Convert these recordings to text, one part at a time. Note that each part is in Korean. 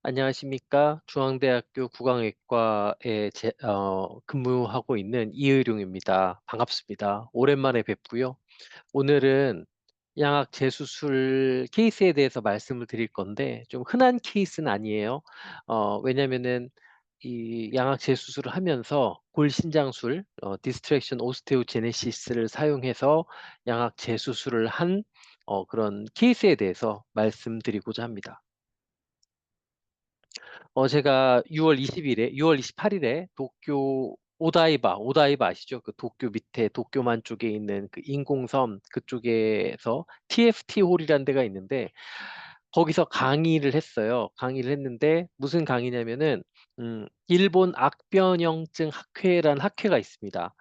안녕하십니까. 중앙대학교 국악외과에 근무하고 있는 이의룡입니다. 반갑습니다. 오랜만에 뵙고요. 오늘은 양악 재수술 케이스에 대해서 말씀을 드릴 건데 좀 흔한 케이스는 아니에요. 왜냐면은 이 양악 재수술을 하면서 골신장술 디스트랙션 오스테오제네시스를 사용해서 양악 재수술을 한 그런 케이스에 대해서 말씀드리고자 합니다. 제가 6월 28일 일에 도쿄 오다이바 아시죠? 그 도쿄 밑에 도쿄만 쪽에 있는 그 인공섬 그쪽에서 TFT 홀이라는 데가 있는데 거기서 강의를 했어요. 강의를 했는데 무슨 강의냐면은 일본 악변형증 학회라는 학회가 있습니다.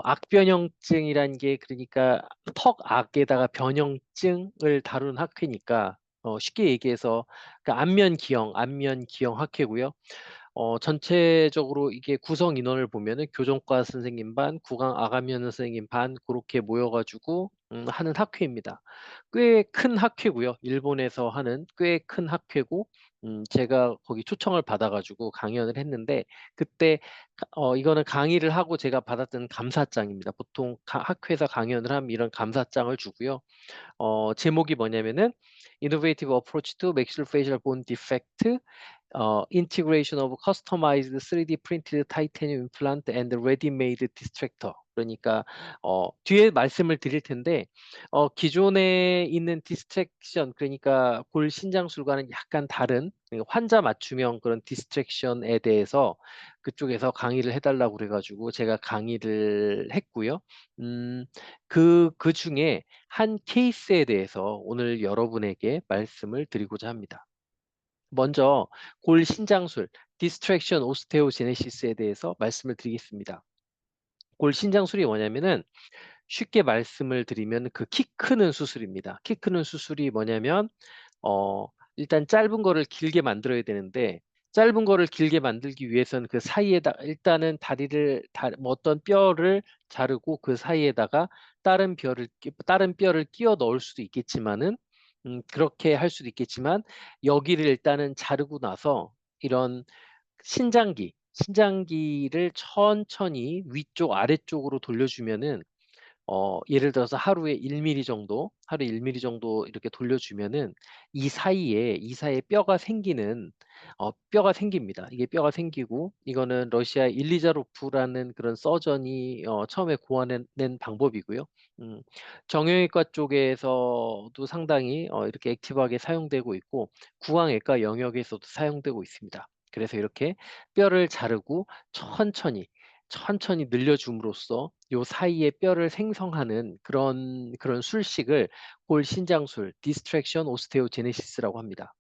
악변형증이란 게 그러니까 턱악에다가 변형증을 다루는 학회니까 쉽게 얘기해서 그 안면기형 학회고요. 전체적으로 이게 구성 인원을 보면은 교정과 선생님 반, 구강 아가미연 선생님 반 고렇게 모여 가지고 하는 학회입니다. 꽤 큰 학회고요. 일본에서 하는 꽤 큰 학회고 제가 거기 초청을 받아 가지고 강연을 했는데 그때 이거는 강의를 하고 제가 받았던 감사장입니다. 보통 학회에서 강연을 하면 이런 감사장을 주고요. 제목이 뭐냐면은 "Innovative Approach to Maxillofacial Bone Defect Integration of Customized 3D Printed Titanium Implant and Ready-Made Distractor." 그러니까 뒤에 말씀을 드릴 텐데 기존에 있는 디스트랙션 그러니까 골신장술과는 약간 다른 환자 맞춤형 그런 디스트랙션에 대해서 그쪽에서 강의를 해 달라고 그래 가지고 제가 강의를 했고요. 음 그중에 한 케이스에 대해서 오늘 여러분에게 말씀을 드리고자 합니다. 먼저 골신장술 디스트랙션 오스테오제네시스에 대해서 말씀을 드리겠습니다. 골신장술이 뭐냐면은 쉽게 말씀을 드리면 그 키 크는 수술입니다. 키 크는 수술이 뭐냐면 일단 짧은 거를 길게 만들어야 되는데 짧은 거를 길게 만들기 위해서는 그 사이에다 일단은 다리를 뭐 어떤 뼈를 자르고 그 사이에다가 다른 뼈를 끼워 넣을 수도 있겠지만은 그렇게 할 수도 있겠지만 여기를 일단은 자르고 나서 이런 신장기를 천천히 위쪽 아래쪽으로 돌려주면은 예를 들어서 하루에 1 밀리 정도 이렇게 돌려주면은 이 사이에 뼈가 생깁니다. 이게 뼈가 생기고 이거는 러시아의 일리자로프라는 그런 서전이 처음에 고안해 낸 방법이고요. 음 정형외과 쪽에서도 상당히 이렇게 액티브하게 사용되고 있고 구강외과 영역에서도 사용되고 있습니다. 그래서 이렇게 뼈를 자르고 천천히 늘려줌으로써 요 사이에 뼈를 생성하는 그런 술식을 골신장술 디스트랙션 오스테오제네시스라고 합니다.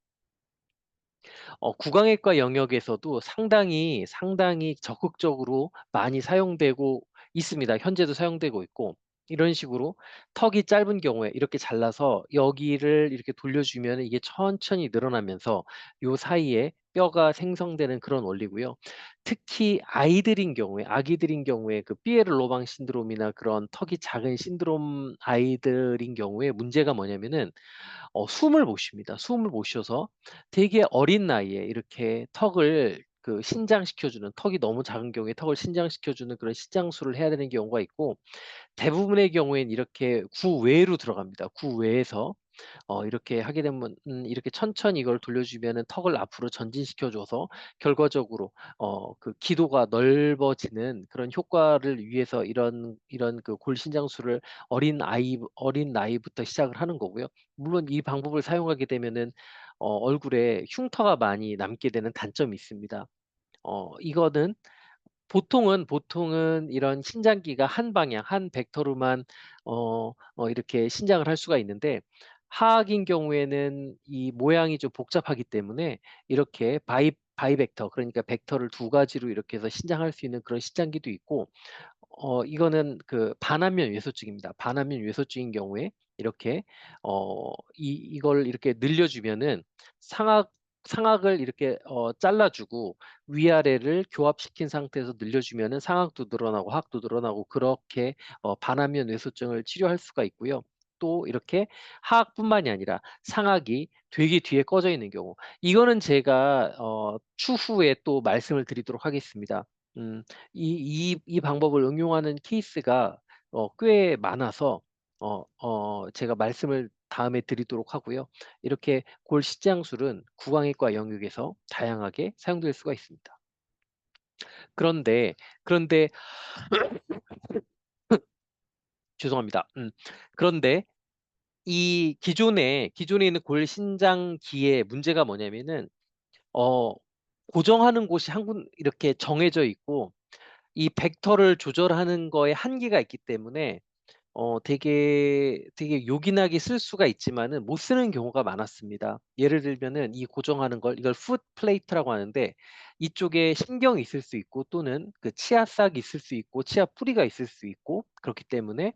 구강외과 영역에서도 상당히 적극적으로 많이 사용되고 있습니다. 현재도 사용되고 있고 이런 식으로 턱이 짧은 경우에 이렇게 잘라서 여기를 이렇게 돌려주면은 이게 천천히 늘어나면서 요 사이에 뼈가 생성되는 그런 원리고요. 특히 아기들인 경우에 그 피에르 로방 신드롬이나 그런 턱이 작은 신드롬 아이들인 경우에 문제가 뭐냐면은 숨을 못 쉽니다. 숨을 못 쉬어서 되게 어린 나이에 이렇게 턱이 너무 작은 경우에 턱을 신장시켜 주는 그런 신장술을 해야 되는 경우가 있고 대부분의 경우에는 이렇게 구외로 들어갑니다. 구외에서 이렇게 하게 되면 이렇게 천천히 이걸 돌려주면은 턱을 앞으로 전진시켜 줘서 결과적으로 그 기도가 넓어지는 그런 효과를 위해서 이런 그 골신장술을 어린 나이부터 시작을 하는 거고요. 물론 이 방법을 사용하게 되면은 얼굴에 흉터가 많이 남게 되는 단점이 있습니다. 이거는 보통은 이런 신장기가 한 방향, 한 벡터로만 이렇게 신장을 할 수가 있는데 하악인 경우에는 이 모양이 좀 복잡하기 때문에 이렇게 바이벡터 그러니까 벡터를 두 가지로 이렇게 해서 신장할 수 있는 그런 신장기도 있고 이거는 그 반안면 외소증입니다. 반안면 외소증인 경우에 이렇게 이걸 이렇게 늘려주면은 상악을 이렇게 잘라 주고 위아래를 교합시킨 상태에서 늘려주면은 상악도 늘어나고 하악도 늘어나고 그렇게 반안면 외소증을 치료할 수가 있고요. 또 이렇게 하악뿐만이 아니라 상악이 되게 뒤에 꺼져 있는 경우, 이거는 제가 추후에 또 말씀을 드리도록 하겠습니다. 음 이 방법을 응용하는 케이스가 꽤 많아서 제가 말씀을 다음에 드리도록 하고요. 이렇게 골신장술은 구강의과 영역에서 다양하게 사용될 수가 있습니다. 그런데 그런데 죄송합니다. 그런데 이 기존에 있는 골신장기의 문제가 뭐냐면은 어 고정하는 곳이 한 군 이렇게 정해져 있고, 이 벡터를 조절하는 거에 한계가 있기 때문에 되게 요긴하게 쓸 수가 있지만은 못 쓰는 경우가 많았습니다. 예를 들면은 이 고정하는 걸, 이걸 풋 플레이트라고 하는데, 이쪽에 신경이 있을 수 있고 또는 그 치아싹이 있을 수 있고 치아 뿌리가 있을 수 있고, 그렇기 때문에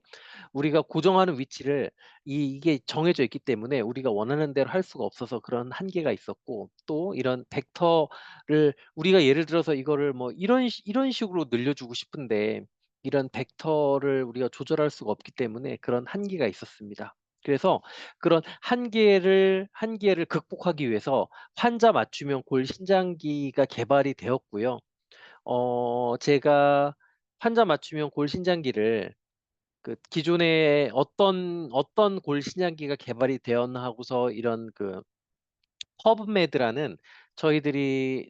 우리가 고정하는 위치를 이게 정해져 있기 때문에 우리가 원하는 대로 할 수가 없어서 그런 한계가 있었고, 또 이런 벡터를 우리가 예를 들어서 이거를 뭐 이런 식으로 늘려주고 싶은데 이런 벡터를 우리가 조절할 수가 없기 때문에 그런 한계가 있었습니다. 그래서 그런 한계를 극복하기 위해서 환자 맞춤형 골신장기가 개발이 되었고요. 제가 환자 맞춤형 골신장기를 그 기존에 어떤 골신장기가 개발이 되었나 하고서 이런 그 퍼브메드라는, 저희들이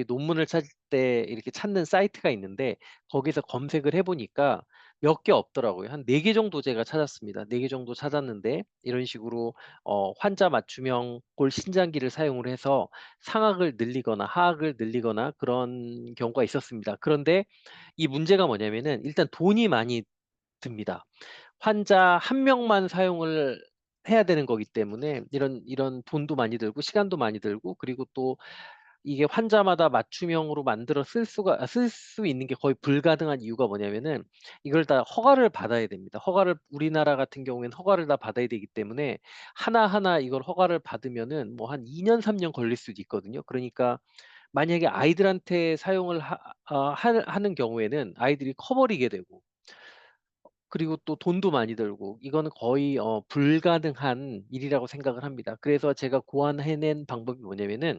논문을 찾을 때 이렇게 찾는 사이트가 있는데, 거기서 검색을 해 보니까 몇 개 없더라고요. 한 4개 정도 제가 찾았습니다. 4개 정도 찾았는데 이런 식으로 환자 맞춤형 골신장기를 사용을 해서 상악을 늘리거나 하악을 늘리거나 그런 경우가 있었습니다. 그런데 이 문제가 뭐냐면은 일단 돈이 많이 듭니다. 환자 한 명만 사용을 해야 되는 거기 때문에 이런 돈도 많이 들고 시간도 많이 들고, 그리고 또 이게 환자마다 맞춤형으로 만들어 쓸 수 있는 게 거의 불가능한 이유가 뭐냐면은 이걸 다 허가를 받아야 됩니다. 우리나라 같은 경우에는 허가를 다 받아야 되기 때문에 하나하나 이걸 허가를 받으면은 뭐 한 2년 3년 걸릴 수도 있거든요. 그러니까 만약에 아이들한테 사용을 하는 경우에는 아이들이 커버리게 되고, 그리고 또 돈도 많이 들고, 이거는 거의 불가능한 일이라고 생각을 합니다. 그래서 제가 고안해 낸 방법이 뭐냐면은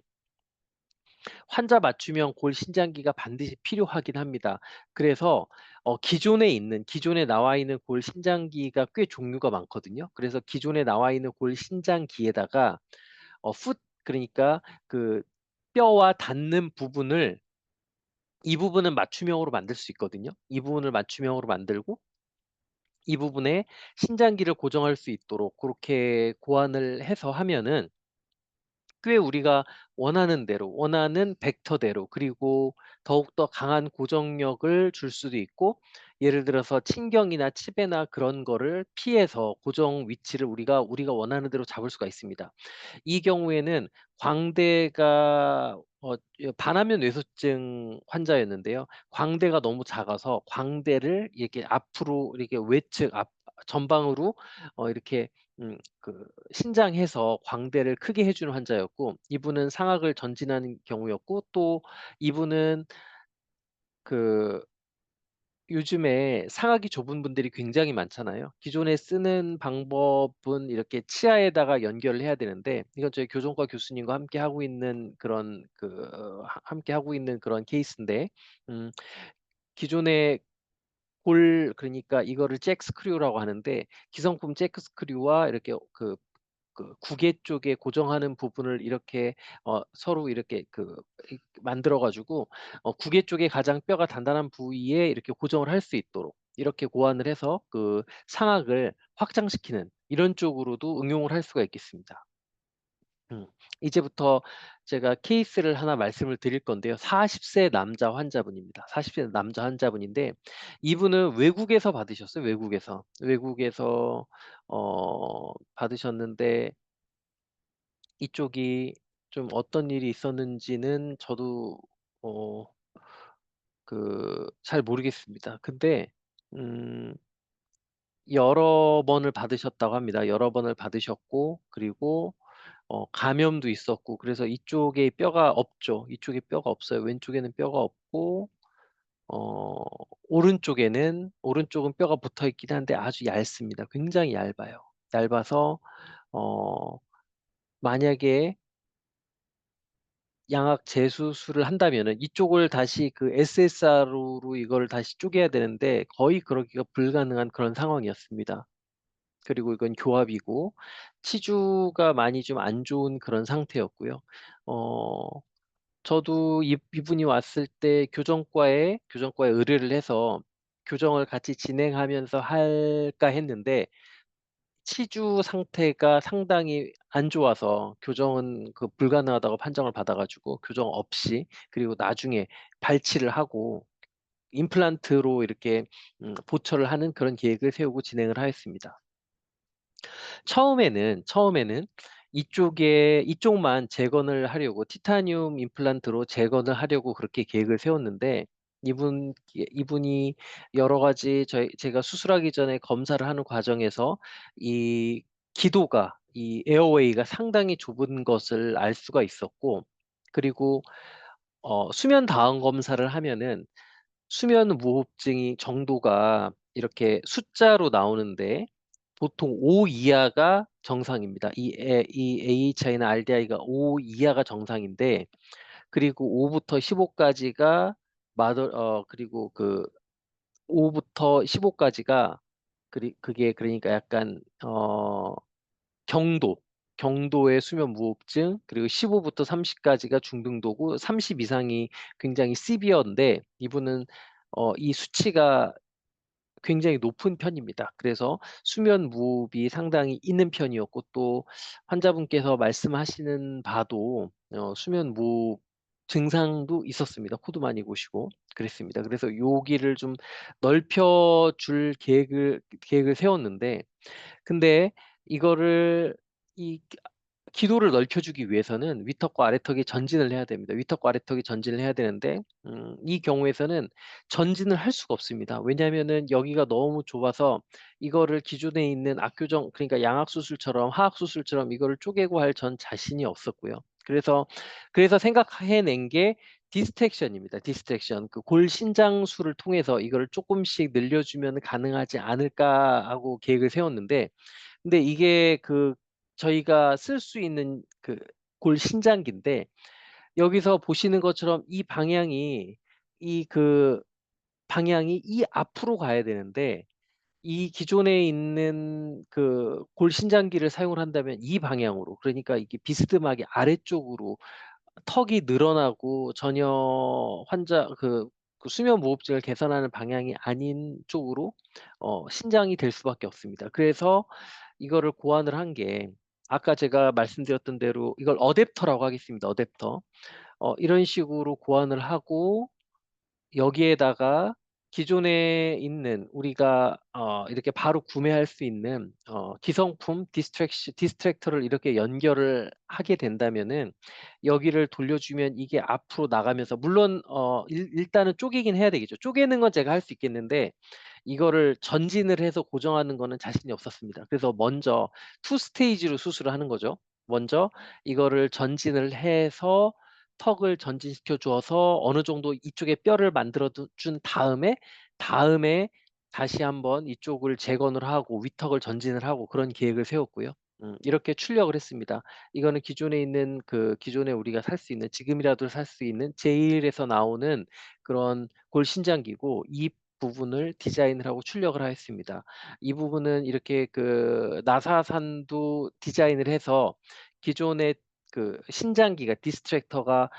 환자 맞춤형 골신장기가 반드시 필요하긴 합니다. 그래서 기존에 나와 있는 골신장기가 꽤 종류가 많거든요. 그래서 기존에 나와 있는 골신장기에다가 그러니까 그 뼈와 닿는 부분을, 이 부분은 맞춤형으로 만들 수 있거든요. 이 부분을 맞춤형으로 만들고 이 부분에 신장기를 고정할 수 있도록 그렇게 고안을 해서 하면은 꽤 우리가 원하는 대로, 원하는 벡터대로, 그리고 더욱더 강한 고정력을 줄 수도 있고, 예를 들어서 친경이나 치배나 그런 거를 피해서 고정 위치를 우리가 원하는 대로 잡을 수가 있습니다. 이 경우에는 광대가 반화면 외소증 환자였는데요. 광대가 너무 작아서 광대를 이렇게 앞으로 이렇게 외측 앞 전방으로 이렇게 신장해서 광대를 크게 해 주는 환자였고, 이분은 상악을 전진하는 경우였고, 또 이분은 그 요즘에 상악이 좁은 분들이 굉장히 많잖아요. 기존에 쓰는 방법은 이렇게 치아에다가 연결을 해야 되는데, 이건 저희 교정과 교수님과 함께 하고 있는 그런 케이스인데, 음 기존에 그러니까 이거를 잭 스크류라고 하는데, 기성품 잭 스크류와 이렇게 구개 쪽에 고정하는 부분을 이렇게 서로 이렇게 만들어 가지고 구개 쪽에 가장 뼈가 단단한 부위에 이렇게 고정을 할 수 있도록 이렇게 고안을 해서 그 상악을 확장시키는 이런 쪽으로도 응용을 할 수가 있겠습니다. 음. 이제부터 제가 케이스를 하나 말씀을 드릴 건데요. 40세 남자 환자분입니다. 40세 남자 환자분인데, 이분은 외국에서 받으셨어요, 외국에서. 외국에서 받으셨는데, 이쪽이 좀 어떤 일이 있었는지는 저도 어 잘 모르겠습니다. 근데 음 여러 번을 받으셨다고 합니다. 여러 번을 받으셨고, 그리고 감염도 있었고, 그래서 이쪽에 뼈가 없죠. 이쪽에 뼈가 없어요. 왼쪽에는 뼈가 없고, 어 오른쪽은 뼈가 붙어 있긴 한데 아주 얇습니다. 굉장히 얇아요. 얇아서 어 만약에 양악 재수술을 한다면은 이쪽을 다시 그 SSR로 이거를 다시 쪼개야 되는데 거의 그러기가 불가능한 그런 상황이었습니다. 그리고 이건 교합이고 치주가 많이 좀 안 좋은 그런 상태였고요. 어 저도 이분이 왔을 때 교정과에 의뢰를 해서 교정을 같이 진행하면서 할까 했는데 치주 상태가 상당히 안 좋아서 교정은 불가능하다고 판정을 받아 가지고 교정 없이, 그리고 나중에 발치를 하고 임플란트로 이렇게 보철을 하는 그런 계획을 세우고 진행을 하였습니다. 처음에는 이쪽만 재건을 하려고, 티타늄 임플란트로 재건을 하려고 그렇게 계획을 세웠는데, 이분이 여러 가지 제가 수술하기 전에 검사를 하는 과정에서 이 기도가, 이 에어웨이가 상당히 좁은 것을 알 수가 있었고, 그리고 수면 다음 검사를 하면은 수면 무호흡증이 정도가 이렇게 숫자로 나오는데 보통 5 이하가 정상입니다. 이 AHI나 RDI가 5 이하가 정상인데, 그리고 5 부터 15 까지가 그리고 5 부터 15 까지가 그게 그러니까 약간 경도, 경도의 수면 무호흡증, 그리고 15 부터 30 까지가 중등도고 30 이상이 굉장히 시비어인데, 이분은 이 수치가 굉장히 높은 편입니다. 그래서 수면 무호흡이 상당히 있는 편이었고, 또 환자분께서 말씀하시는 바도 수면 무호흡 증상도 있었습니다. 코도 많이 고시고 그랬습니다. 그래서 여기를 좀 넓혀 줄 계획을 세웠는데, 근데 이거를 이 기도를 넓혀 주기 위해서는 위턱과 아래턱이 전진을 해야 됩니다. 위턱과 아래턱이 전진을 해야 되는데 이 경우에서는 전진을 할 수가 없습니다. 왜냐하면은 여기가 너무 좁아서 이거를 기존에 있는 악교정, 그러니까 양악 수술처럼 하악 수술처럼 이거를 쪼개고 할 전 자신이 없었고요. 그래서 생각해 낸 게 디스트랙션입니다. 디스트랙션. 골 신장술을 통해서 이거를 쪼끔씩 늘려 주면 가능하지 않을까 하고 계획을 세웠는데, 근데 이게 저희가 쓸 수 있는 골 신장기인데, 여기서 보시는 것처럼 이 방향이 이 앞으로 가야 되는데, 이 기존에 있는 골 신장기를 사용을 한다면 이 방향으로, 그러니까 이게 비스듬하게 아래쪽으로 턱이 늘어나고 전혀 환자 수면 무호흡증을 개선하는 방향이 아닌 쪽으로 신장이 될 수밖에 없습니다. 그래서 이거를 고안을 한 게, 아까 제가 말씀드렸던 대로 이걸 어댑터라고 하겠습니다. 어댑터. 이런 식으로 고안을 하고, 여기에다가 기존에 있는 우리가 이렇게 바로 구매할 수 있는 기성품 디스트랙터를 이렇게 연결을 하게 된다면은, 여기를 돌려주면 이게 앞으로 나가면서, 물론 일단은 쪼개긴 해야 되겠죠. 쪼개는 건 제가 할 수 있겠는데 이거를 전진을 해서 고정하는 거는 자신이 없었습니다. 그래서 먼저 투 스테이지로 수술을 하는 거죠. 먼저 이거를 전진을 해서 턱을 전진시켜 주어서 어느 정도 이쪽에 뼈를 만들어 준 다음에 다시 한번 이쪽을 재건을 하고 위턱을 전진을 하고 그런 계획을 세웠고요. 이렇게 출력을 했습니다. 이거는 기존에 우리가 살 수 있는, 지금이라도 살 수 있는 제일에서 나오는 그런 골신장기고, 이 부분을 디자인을 하고 출력을 하였습니다. 이 부분은 이렇게 나사산도 디자인을 해서 기존의 신장기가 디스트랙터가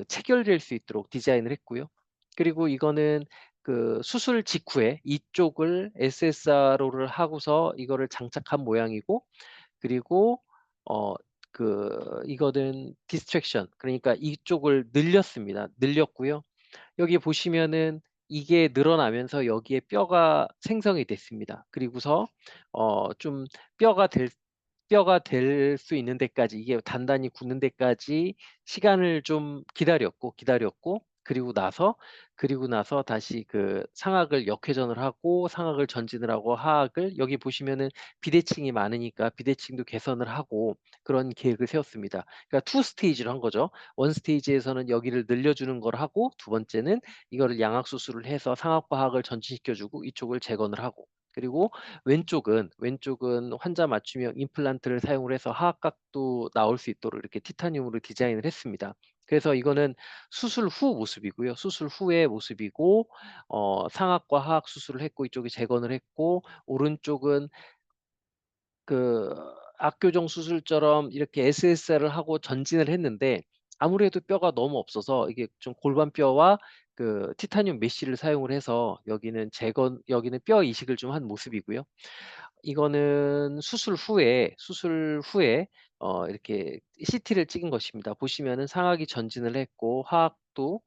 체결될 수 있도록 디자인을 했고요. 그리고 이거는 수술 직후에 이쪽을 SSRO를 하고서 이거를 장착한 모양이고, 그리고 어 이거는 디스트랙션, 그러니까 이쪽을 늘렸고요. 여기 보시면은 이게 늘어나면서 여기에 뼈가 생성이 됐습니다. 그리고서 좀 뼈가 될 수 있는 데까지, 이게 단단히 굳는 데까지 시간을 좀 기다렸고, 그리고 나서 다시 상악을 역회전을 하고 상악을 전진을 하고 하악을, 여기 보시면은 비대칭이 많으니까 비대칭도 개선을 하고 그런 계획을 세웠습니다. 그러니까 투 스테이지로 한 거죠. 원 스테이지에서는 여기를 늘려주는 걸 하고, 두 번째는 이거를 양악 수술을 해서 상악과 하악을 전진시켜 주고 이쪽을 재건을 하고, 그리고 왼쪽은 환자 맞춤형 임플란트를 사용을 해서 하악각도 나올 수 있도록 이렇게 티타늄으로 디자인을 했습니다. 그래서 이거는 수술 후 모습이고요. 수술 후의 모습이고 상악과 하악 수술을 했고 이쪽이 재건을 했고 오른쪽은 그 압교정 수술처럼 이렇게 SSR을 하고 전진을 했는데 아무래도 뼈가 너무 없어서 이게 좀 골반뼈와 그 티타늄 메쉬를 사용을 해서 여기는 뼈 이식을 좀 한 모습이고요. 이거는 수술 후에 이렇게 CT를 찍은 것입니다. 보시면은 상악이 전진을 했고 하악도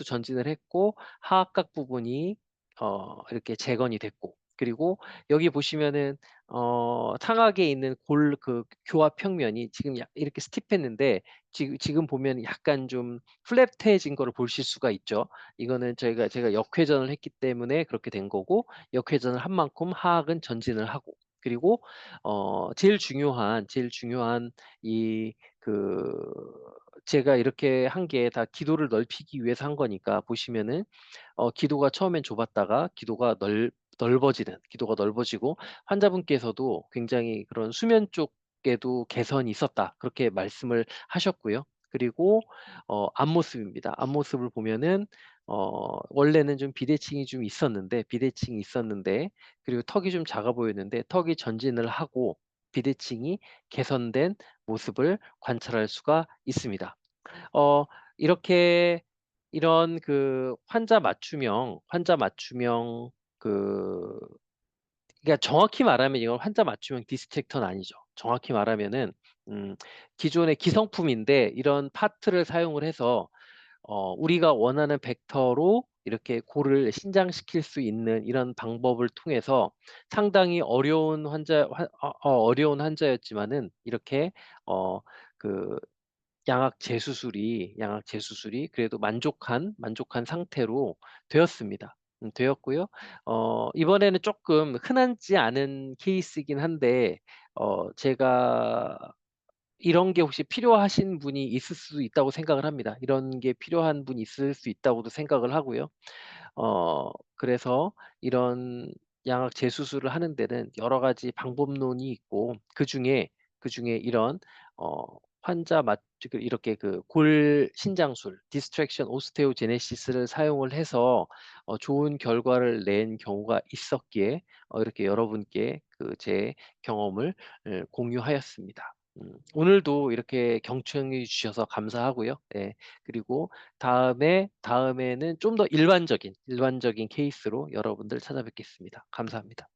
전진을 했고 하악각 부분이 이렇게 재건이 됐고 그리고 여기 보시면은 상악에 있는 교합 평면이 지금 이렇게 스tip했는데 지금 보면 약간 좀 플랫해진 거를 보실 수가 있죠. 이거는 제가 역회전을 했기 때문에 그렇게 된 거고 역회전을 한 만큼 하악은 전진을 하고 그리고 제일 중요한 이 그 제가 이렇게 한 게 다 기도를 넓히기 위해서 한 거니까 보시면은 기도가 처음엔 좁았다가 기도가 넓어지고 환자분께서도 굉장히 그런 "수면 쪽에도 개선이 있었다." 그렇게 말씀을 하셨고요. 그리고 앞모습입니다. 앞모습을 보면은 원래는 좀 비대칭이 있었는데 그리고 턱이 좀 작아 보였는데 턱이 전진을 하고 비대칭이 개선된 모습을 관찰할 수가 있습니다. 어 이렇게 이런 환자 맞춤형 그 그러니까 정확히 말하면 이건 환자 맞춤형 디스트랙터는 아니죠. 정확히 말하면은 음 기존의 기성품인데 이런 파트를 사용을 해서 우리가 원하는 벡터로 이렇게 골을 신장시킬 수 있는 이런 방법을 통해서 상당히 어려운 환자였지만은 이렇게 어 그 양악 재수술이 그래도 만족한 상태로 되었습니다. 되었고요. 이번에는 쪼끔 흔하지 않은 케이스이긴 한데 제가 이런 게 혹시 필요하신 분이 있을 수도 있다고 생각을 합니다. 이런 게 필요한 분이 있을 수 있다고도 생각을 하고요. 그래서 이런 양악 재수술을 하는 데는 여러 가지 방법론이 있고 그중에 이런 어 환자 맞 이렇게 골 신장술 distraction osteogenesis를 사용을 해서 좋은 결과를 낸 경우가 있었기에 이렇게 여러분께 제 경험을 공유하였습니다. 오늘도 이렇게 경청해 주셔서 감사하고요. 예. 그리고 다음에는 좀 더 일반적인 케이스로 여러분들 찾아뵙겠습니다. 감사합니다.